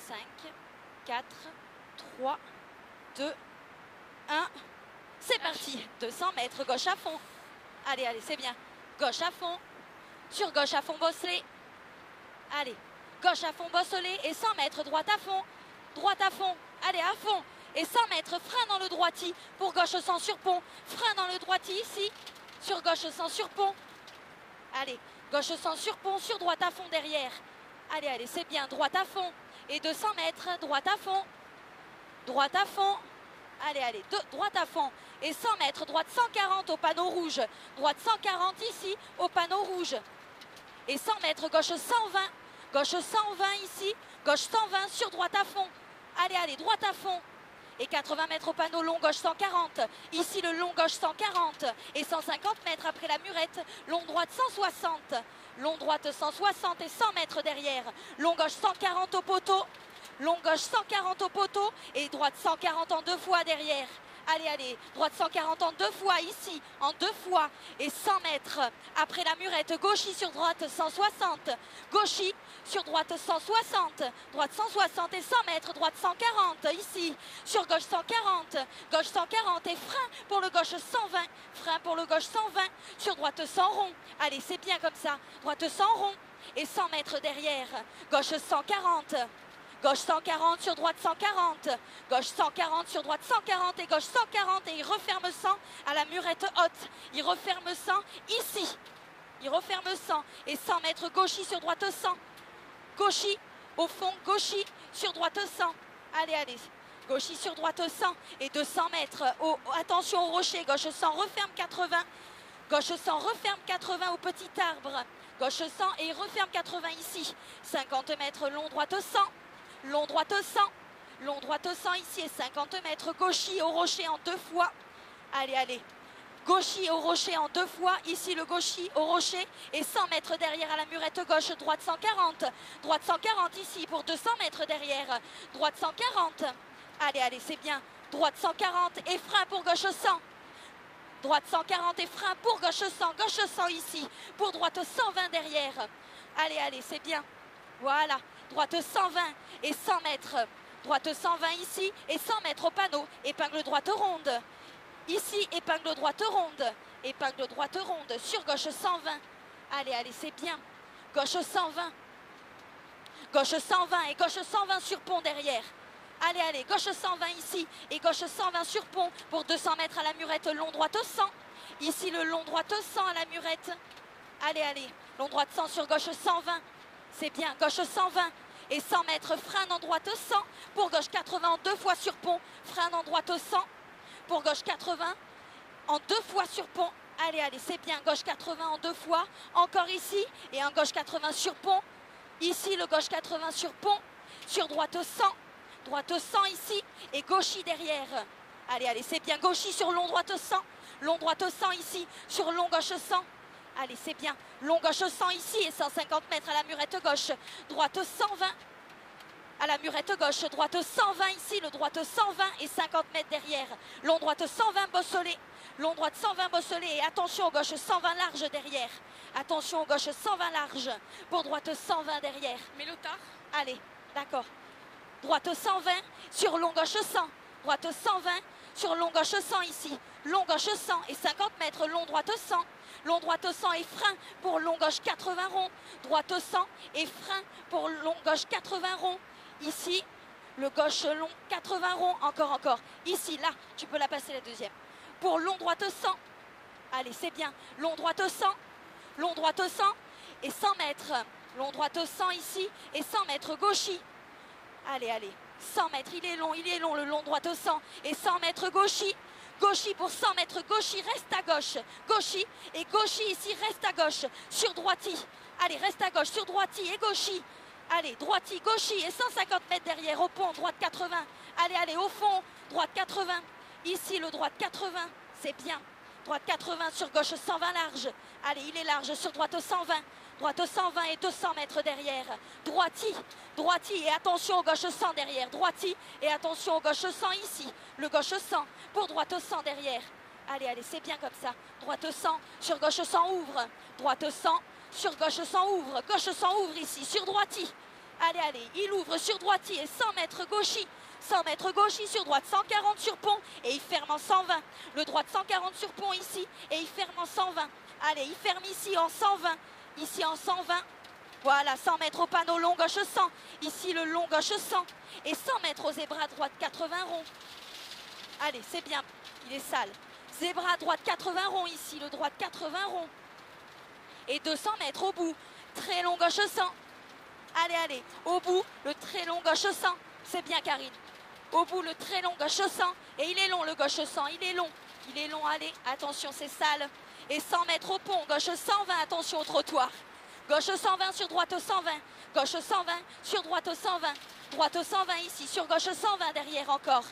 5, 4, 3, 2, 1. C'est parti. 200 mètres, gauche à fond. Allez, allez, c'est bien. Gauche à fond. Sur gauche à fond, bosselé. Allez, gauche à fond, bosselé. Et 100 mètres, droite à fond. Droite à fond. Allez, à fond. Et 100 mètres, frein dans le droiti. Pour gauche sans surpont. Frein dans le droiti ici. Sur gauche sans surpont. Allez, gauche sans surpont. Sur droite à fond derrière. Allez, allez, c'est bien. Droite à fond. Et 200 mètres, droite à fond. Droite à fond. Allez, allez, droite à fond. Et 100 mètres, droite 140 au panneau rouge. Droite 140 ici au panneau rouge. Et 100 mètres, gauche 120. Gauche 120 ici. Gauche 120 sur droite à fond. Allez, allez, droite à fond. Et 80 mètres au panneau long, gauche 140. Ici le long, gauche 140. Et 150 mètres après la murette. Long droite 160. Long droite 160 et 100 mètres derrière. Long gauche 140 au poteau. Long gauche 140 au poteau. Et droite 140 en 2 fois derrière. Allez, allez, droite 140 en 2 fois ici, en 2 fois. Et 100 mètres après la murette. Gauchis sur droite 160. Gauchis sur droite 160. Droite 160 et 100 mètres. Droite 140 ici. Sur gauche 140. Gauche 140 et frein pour le gauche 120. Frein pour le gauche 120. Sur droite 100 rond. Allez, c'est bien comme ça. Droite 100 rond. Et 100 mètres derrière. Gauche 140. Gauche 140 sur droite 140. Gauche 140 sur droite 140 et gauche 140 et il referme 100 à la murette haute. Il referme 100 ici. Il referme 100 et 100 mètres gauchis sur droite 100. Gauchis au fond, gauchis sur droite 100. Allez, allez. Gauchis sur droite 100 et 200 mètres. Attention au rocher. Gauche 100 referme 80. Gauche 100 referme 80 au petit arbre. Gauche 100 et il referme 80 ici. 50 mètres long droite 100. Long droite 100, long droite 100 ici et 50 mètres, gauchis au rocher en 2 fois. Allez, allez, gauchis au rocher en 2 fois, ici le gauchis au rocher et 100 mètres derrière à la murette gauche, droite 140. Droite 140 ici pour 200 mètres derrière, droite 140. Allez, allez, c'est bien, droite 140 et frein pour gauche 100. Droite 140 et frein pour gauche 100, gauche 100 ici, pour droite 120 derrière. Allez, allez, c'est bien, voilà. Droite 120 et 100 mètres. Droite 120 ici et 100 mètres au panneau. Épingle droite ronde. Ici, épingle droite ronde. Épingle droite ronde. Sur gauche 120. Allez, allez, c'est bien. Gauche 120. Gauche 120 et gauche 120 sur pont derrière. Allez, allez, gauche 120 ici et gauche 120 sur pont pour 200 mètres à la murette. Long droite 100. Ici, le long droite 100 à la murette. Allez, allez. Long droite 100 sur gauche 120. C'est bien, gauche 120 et 100 mètres, frein en droite 100 pour gauche 80 en 2 fois sur pont, frein en droite 100 pour gauche 80 en 2 fois sur pont. Allez, allez, c'est bien, gauche 80 en 2 fois, encore ici et un gauche 80 sur pont. Ici, le gauche 80 sur pont, sur droite 100 ici et gauchis derrière. Allez, allez, c'est bien, gauchis sur long droite 100 ici, sur long gauche 100. Allez, c'est bien. Long gauche 100 ici et 150 mètres à la murette gauche. Droite 120 à la murette gauche. Droite 120 ici, le droite 120 et 50 mètres derrière. Long droite 120 bosselé. Long droite 120 bosselé et attention au gauche 120 large derrière. Attention au gauche 120 large pour droite 120 derrière. Mélotard. Allez, d'accord. Droite 120 sur long gauche 100. Droite 120 sur long gauche 100 ici. Long gauche 100 et 50 mètres. Long droite 100. Long droite 100 et frein pour long gauche 80 rond. Droite 100 et frein pour long gauche 80 rond. Ici, le gauche long 80 rond. Encore. Ici, là, tu peux la passer la deuxième. Pour long droite 100. Allez, c'est bien. Long droite 100. Long droite 100 et 100 mètres. Long droite 100 ici et 100 mètres gauchis. Allez, allez. 100 mètres, il est long, le long droite 100 et 100 mètres gauchis. Gauchis pour 100 mètres, gauchis, reste à gauche. Gauchis et gauchis ici, reste à gauche. Sur droiti. Allez, reste à gauche, sur droiti et gauchis. Allez, droiti, gauchis et 150 mètres derrière au pont, droite 80. Allez, allez, au fond, droite 80. Ici, le droite 80, c'est bien. Droite 80 sur gauche 120 large. Allez, il est large sur droite 120. Droite 120 et 200 mètres derrière. Droiti et attention au gauche 100 derrière. Droiti et attention au gauche 100 ici. Le gauche 100 pour droite 100 derrière. Allez, allez, c'est bien comme ça. Droite 100 sur gauche 100 ouvre. Droite 100 sur gauche 100 ouvre. Gauche 100 ouvre ici sur droiti. Allez, allez, il ouvre sur droitier et 100 mètres gauchis. 100 mètres gauchis sur droite, 140 sur pont et il ferme en 120. Le droit de 140 sur pont ici et il ferme en 120. Allez, il ferme ici en 120. Ici en 120. Voilà, 100 mètres au panneau long gauche 100. Ici le long gauche 100. Et 100 mètres au zébra droite 80 ronds. Allez, c'est bien, il est sale. Zébra droite 80 ronds ici, le droit de 80 ronds. Et 200 mètres au bout. Très long gauche 100. Allez, allez, au bout, le très long gauche 100. C'est bien, Karine. Au bout, le très long gauche 100. Et il est long, le gauche 100. Il est long. Il est long, allez, attention, c'est sale. Et 100 mètres au pont, gauche 120, attention au trottoir. Gauche 120 sur droite 120. Gauche 120 sur droite 120. Droite 120 ici, sur gauche 120 derrière encore.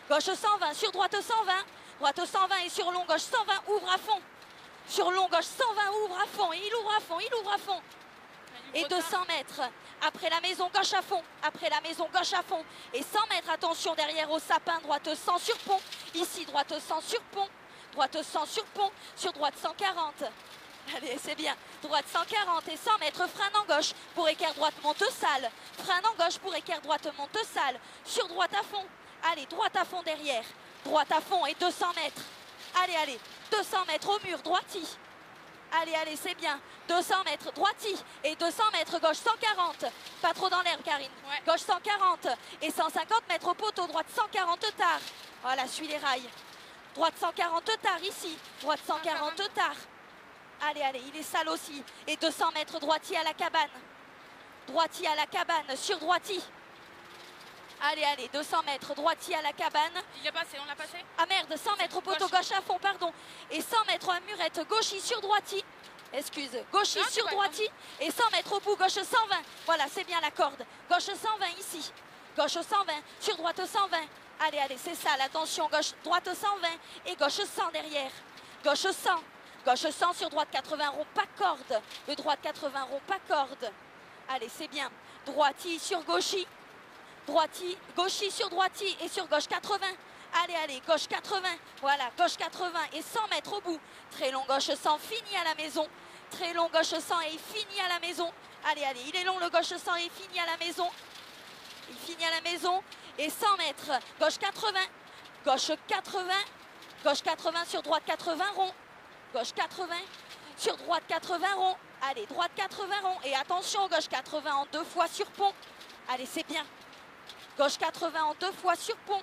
Gauche 120 sur droite 120. Droite 120 et sur long gauche 120, ouvre à fond. Sur long gauche 120, ouvre à fond. Et il ouvre à fond, il ouvre à fond. Et 200 mètres, après la maison gauche à fond, après la maison gauche à fond. Et 100 mètres, attention derrière au sapin, droite 100 sur pont. Ici, droite 100 sur pont, droite 100 sur pont, sur droite 140. Allez, c'est bien, droite 140 et 100 mètres, frein en gauche pour équerre droite monte sale. Frein en gauche pour équerre droite monte sale. Sur droite à fond, allez, droite à fond derrière. Droite à fond et 200 mètres. Allez, allez, 200 mètres au mur, droiti. Allez, allez, c'est bien. 200 mètres, droiti. Et 200 mètres, gauche 140. Pas trop dans l'herbe, Karine. Ouais. Gauche 140. Et 150 mètres au poteau, droite 140 tard. Voilà, suis les rails. Droite 140 tard, ici. Droite 140 tard. Allez, allez, il est sale aussi. Et 200 mètres, droiti à la cabane. Droiti à la cabane, sur droiti. Allez, allez, 200 mètres, droiti à la cabane. Il est passé, on l'a passé. Ah merde, 100 mètres au poteau gauche à fond, pardon. Et 100 mètres à murette, gauchi sur droiti. Excuse, gauchi Non, sur c'est pas droiti. Et 100 mètres au bout, gauche 120. Voilà, c'est bien la corde. Gauche 120 ici. Gauche 120, sur droite 120. Allez, allez, c'est ça, attention, gauche, droite 120. Et gauche 100 derrière. Gauche 100. Gauche 100 sur droite 80 rond, pas corde. Le droite 80 rond, pas corde. Allez, c'est bien. Droiti sur gauchi. Droiti, gauchi sur droiti et sur gauche 80. Allez, allez, gauche 80. Voilà, gauche 80 et 100 mètres au bout. Très long gauche 100, fini à la maison. Très long gauche 100 et il finit à la maison. Allez, allez, il est long le gauche 100 et il finit à la maison. Il finit à la maison. Et 100 mètres, gauche 80. Gauche 80. Gauche 80 sur droite 80 rond. Gauche 80 sur droite 80 rond. Allez, droite 80 rond. Et attention, gauche 80 en 2 fois sur pont. Allez, c'est bien. Gauche 80 en 2 fois sur pont.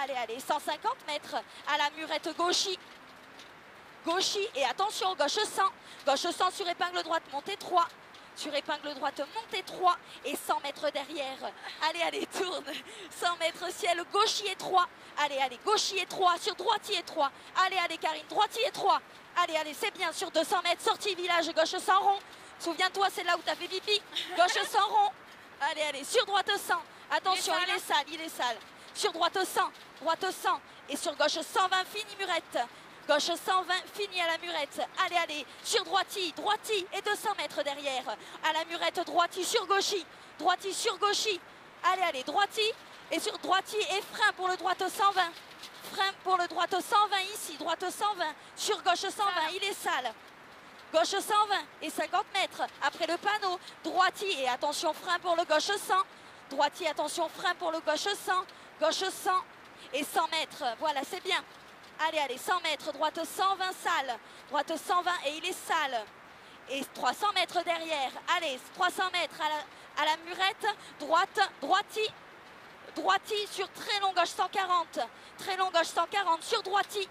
Allez, allez, 150 mètres à la murette gauchi. Gauchi et attention, gauche 100. Gauche 100 sur épingle droite, montée 3. Sur épingle droite, montée 3 et 100 mètres derrière. Allez, allez, tourne. 100 mètres ciel, gauchi et 3. Allez, allez, gauchi et 3 sur droitier et 3. Allez, allez, Karine, droitier et 3. Allez, allez, c'est bien, sur 200 mètres, sortie village, gauche 100 rond. Souviens-toi, c'est là où tu as fait pipi. Gauche 100 rond. Allez, allez, sur droite 100. Attention, il est sale, il est sale. Sur droite 100, droite 100. Et sur gauche 120, fini murette. Gauche 120, fini à la murette. Allez, allez, sur droiti, droiti et 200 mètres derrière. À la murette, droiti sur gauchi. Droiti sur gauchi. Allez, allez, droiti. Et sur droiti et frein pour le droite 120. Frein pour le droite 120 ici. Droite 120. Sur gauche 120, il est sale. Gauche 120 et 50 mètres. Après le panneau, droiti et attention, frein pour le gauche 100. Droiti, attention, frein pour le gauche 100. Gauche 100 et 100 mètres. Voilà, c'est bien. Allez, allez, 100 mètres, droite 120 sale. Droite 120 et il est sale. Et 300 mètres derrière. Allez, 300 mètres à la murette. Droite, droiti. Droiti sur très long gauche 140. Très long gauche 140 sur droiti.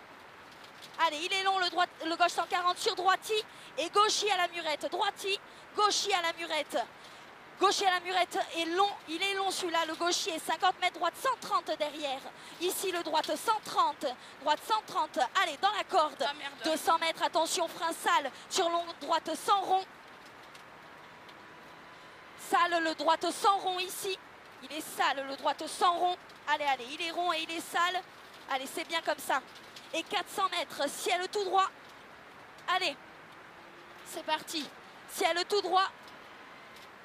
Allez, il est long le gauche 140 sur droiti. Et gauchi à la murette. Droiti, gauchi à la murette. Gaucher à la murette est long, il est long celui-là, le gaucher est 50 mètres, droite 130 derrière. Ici le droite 130, droite 130, allez dans la corde. Ah, merde. 200 mètres, attention, frein sale, sur long droite 100 rond. Sale le droite 100 rond ici, il est sale le droite 100 rond. Allez, allez, il est rond et il est sale. Allez, c'est bien comme ça. Et 400 mètres, ciel tout droit. Allez, c'est parti, ciel tout droit.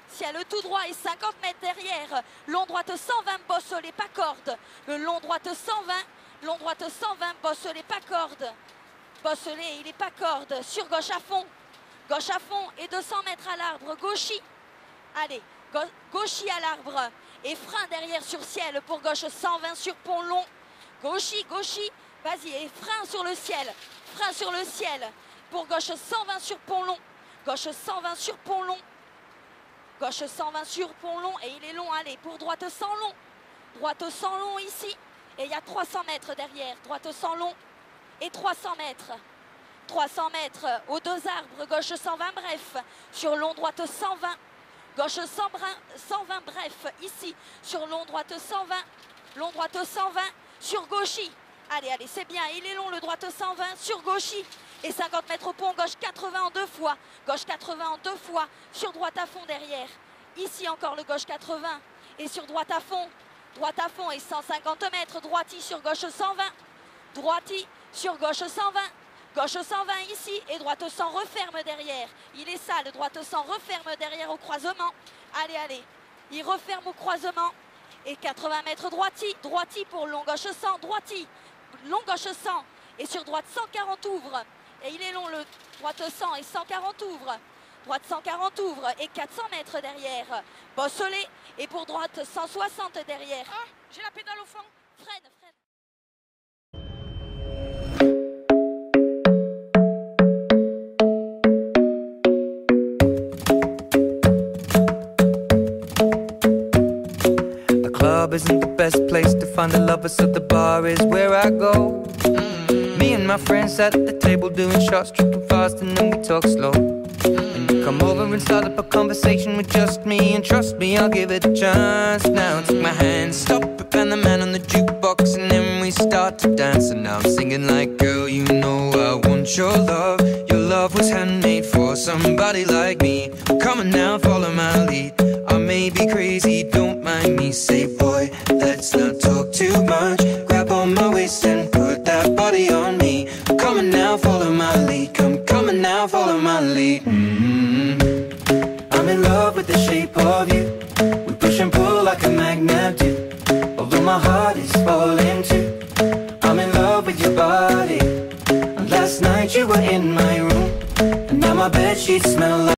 Ciel tout droit et 50 mètres derrière. Long droite 120, bosselet, pas corde. Le long droite 120, long droite 120, bosselet, pas corde. Bosselet, il est pas corde. Sur gauche à fond. Gauche à fond et 200 mètres à l'arbre. Gauchi. Allez, gauchis à l'arbre. Et frein derrière sur ciel pour gauche 120 sur pont long. Gauchis, gauchis. Vas-y, et frein sur le ciel. Frein sur le ciel. Pour gauche 120 sur pont long. Gauche 120 sur pont long. Gauche 120 sur pont long. Et il est long, allez, pour droite sans long. Droite sans long ici. Et il y a 300 mètres derrière. Droite sans long. Et 300 mètres. 300 mètres aux deux arbres. Gauche 120 bref. Sur long, droite 120. Gauche 120 bref. Ici. Sur long, droite 120. Long, droite 120. Sur gauchis. Allez, allez, c'est bien. Il est long, le droite 120 sur gauchis. Et 50 mètres au pont, gauche 80 en deux fois. Gauche 80 en deux fois. Sur droite à fond derrière. Ici encore le gauche 80. Et sur droite à fond. Droite à fond et 150 mètres. Droiti sur gauche 120. Droiti sur gauche 120. Gauche 120 ici. Et droite 100 referme derrière. Il est sale. Droite 100 referme derrière au croisement. Allez, allez. Il referme au croisement. Et 80 mètres droiti. Droiti pour long gauche 100. Droiti. Long gauche 100. Et sur droite 140 ouvre. Et il est long le droite 100 et 140 ouvre. Droite 140 ouvre et 400 mètres derrière. Bosselet. Et pour droite 160 derrière. Ah, j'ai la pédale au fond. Freine, freine. The club isn't the best place to find the lovers, so the bar is where I go. Me and my friends at the table doing shots, tripping fast, and then we talk slow. And you come over and start up a conversation with just me, and trust me, I'll give it a chance. Now take my hand, stop it, and the man on the jukebox, and then we start to dance. And now I'm singing like, girl, you know I want your love. Your love was handmade for somebody like me. Come on now, follow my lead. I may be crazy, don't mind me. Say, boy, let's not talk too much. Grab on my waist and put that body on me. Come on now, follow my lead. Come on now, follow my lead. I'm in love with the shape of you. We push and pull like a magnet do. Although my heart is falling too. I'm in love with your body. And last night you were in my room, and now my bedsheets smell like